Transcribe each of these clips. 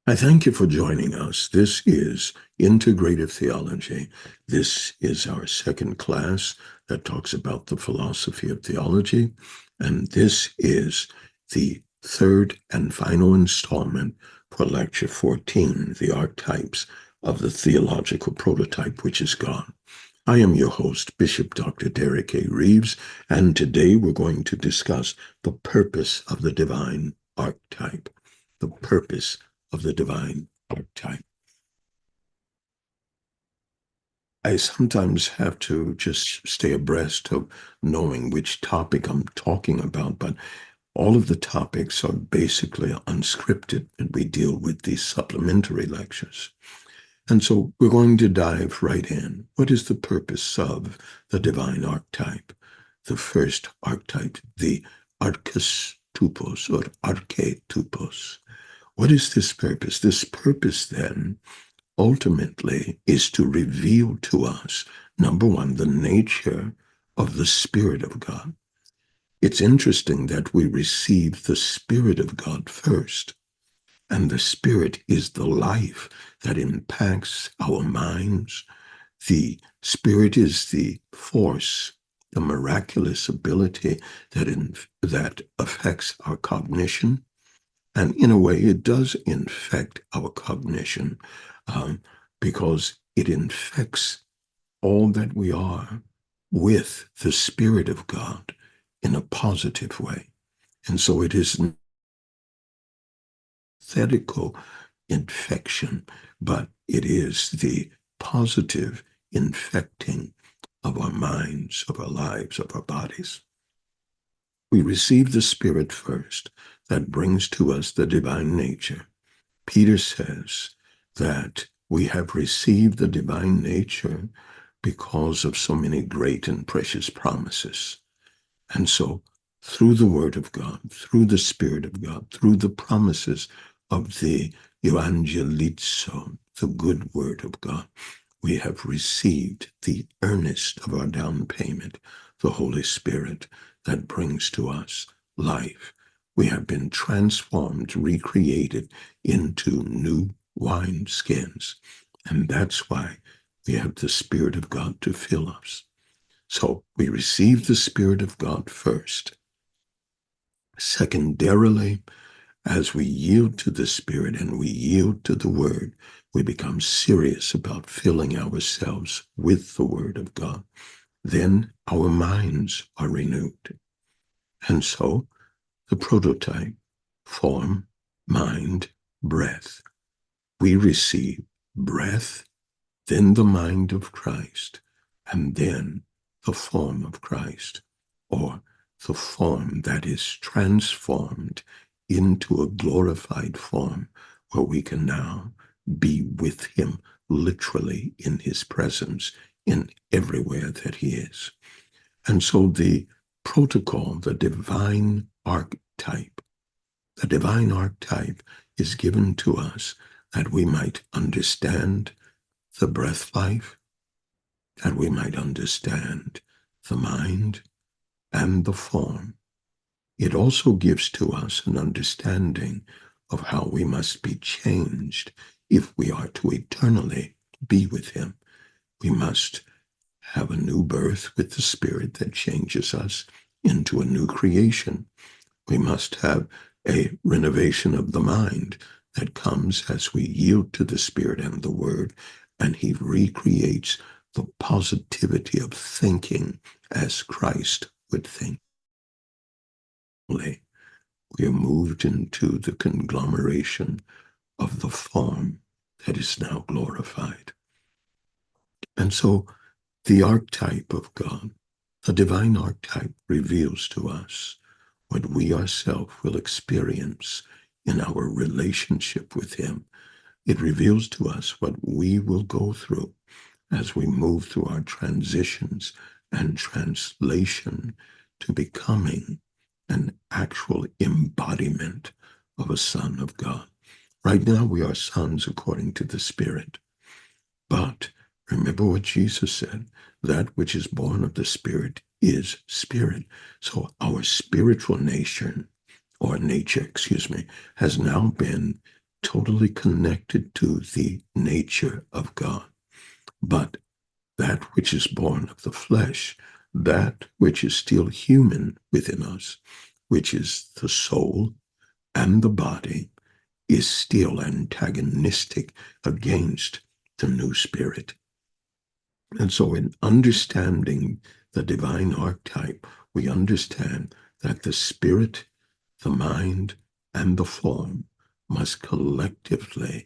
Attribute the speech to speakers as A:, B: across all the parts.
A: I thank you for joining us. This is Integrative Theology. This is our second class that talks about the philosophy of theology. And this is the third and final installment for Lecture 14, The Archetypes of the Theological Prototype, which is God. I am your host, Bishop Dr. Derek A. Reeves, and today we're going to discuss the purpose of the divine archetype. The purpose of the divine archetype. I sometimes have to just stay abreast of knowing which topic I'm talking about, but all of the topics are basically unscripted, and we deal with these supplementary lectures. And so we're going to dive right in. What is the purpose of the divine archetype? The first archetype, the archetypos or archetypos. What is this purpose? This purpose, then, ultimately is to reveal to us, number one, the nature of the Spirit of God. It's interesting that we receive the Spirit of God first, and the Spirit is the life that impacts our minds. The Spirit is the force, the miraculous ability that affects our cognition. And in a way, it does infect our cognition because it infects all that we are with the Spirit of God in a positive way. And so it is an aesthetical infection, but it is the positive infecting of our minds, of our lives, of our bodies. We receive the Spirit first. That brings to us the divine nature. Peter says that we have received the divine nature because of so many great and precious promises. And so, through the Word of God, through the Spirit of God, through the promises of the Evangelizo, the good Word of God, we have received the earnest of our down payment, the Holy Spirit, that brings to us life. We have been transformed, recreated into new wine skins. And that's why we have the Spirit of God to fill us. So we receive the Spirit of God first. Secondarily, as we yield to the Spirit and we yield to the Word, we become serious about filling ourselves with the Word of God. Then our minds are renewed. And so the prototype, form, mind, breath. We receive breath, then the mind of Christ, and then the form of Christ, or the form that is transformed into a glorified form where we can now be with him literally in his presence in everywhere that he is. And so the protocol, the divine archetype is given to us that we might understand the breath life, that we might understand the mind and the form. It also gives to us an understanding of how we must be changed if we are to eternally be with him. We must have a new birth with the Spirit that changes us into a new creation. We must have a renovation of the mind that comes as we yield to the Spirit and the Word, and he recreates the positivity of thinking as Christ would think. We are moved into the conglomeration of the form that is now glorified. And so the archetype of God, the divine archetype, reveals to us what we ourselves will experience in our relationship with him. It reveals to us what we will go through as we move through our transitions and translation to becoming an actual embodiment of a son of God. Right now, we are sons according to the Spirit. But remember what Jesus said, that which is born of the Spirit is spirit. So our spiritual nature, has now been totally connected to the nature of God. But that which is born of the flesh, that which is still human within us, which is the soul and the body, is still antagonistic against the new spirit. And so in understanding the divine archetype, we understand that the spirit, the mind, and the form must collectively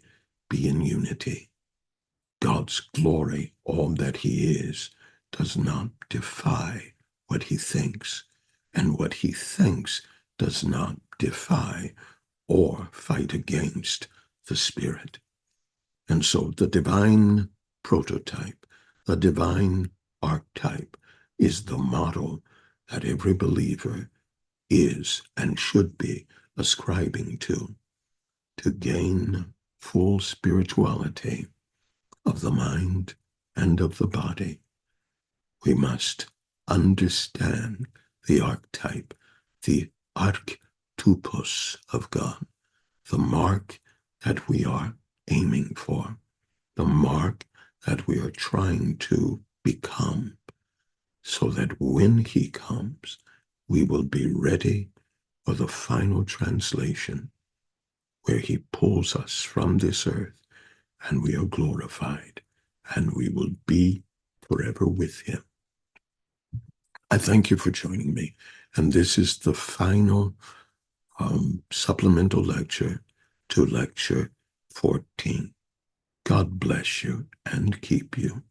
A: be in unity. God's glory, all that he is, does not defy what he thinks, and what he thinks does not defy or fight against the spirit. And so the divine prototype, the divine archetype, is the model that every believer is and should be ascribing to gain full spirituality of the mind and of the body. We must understand the archetype, the archetypos of God, the mark that we are aiming for, the mark that we are trying to become, so that when he comes, we will be ready for the final translation, where he pulls us from this earth and we are glorified, and we will be forever with him. I thank you for joining me, and this is the final supplemental lecture to lecture 14. God bless you and keep you.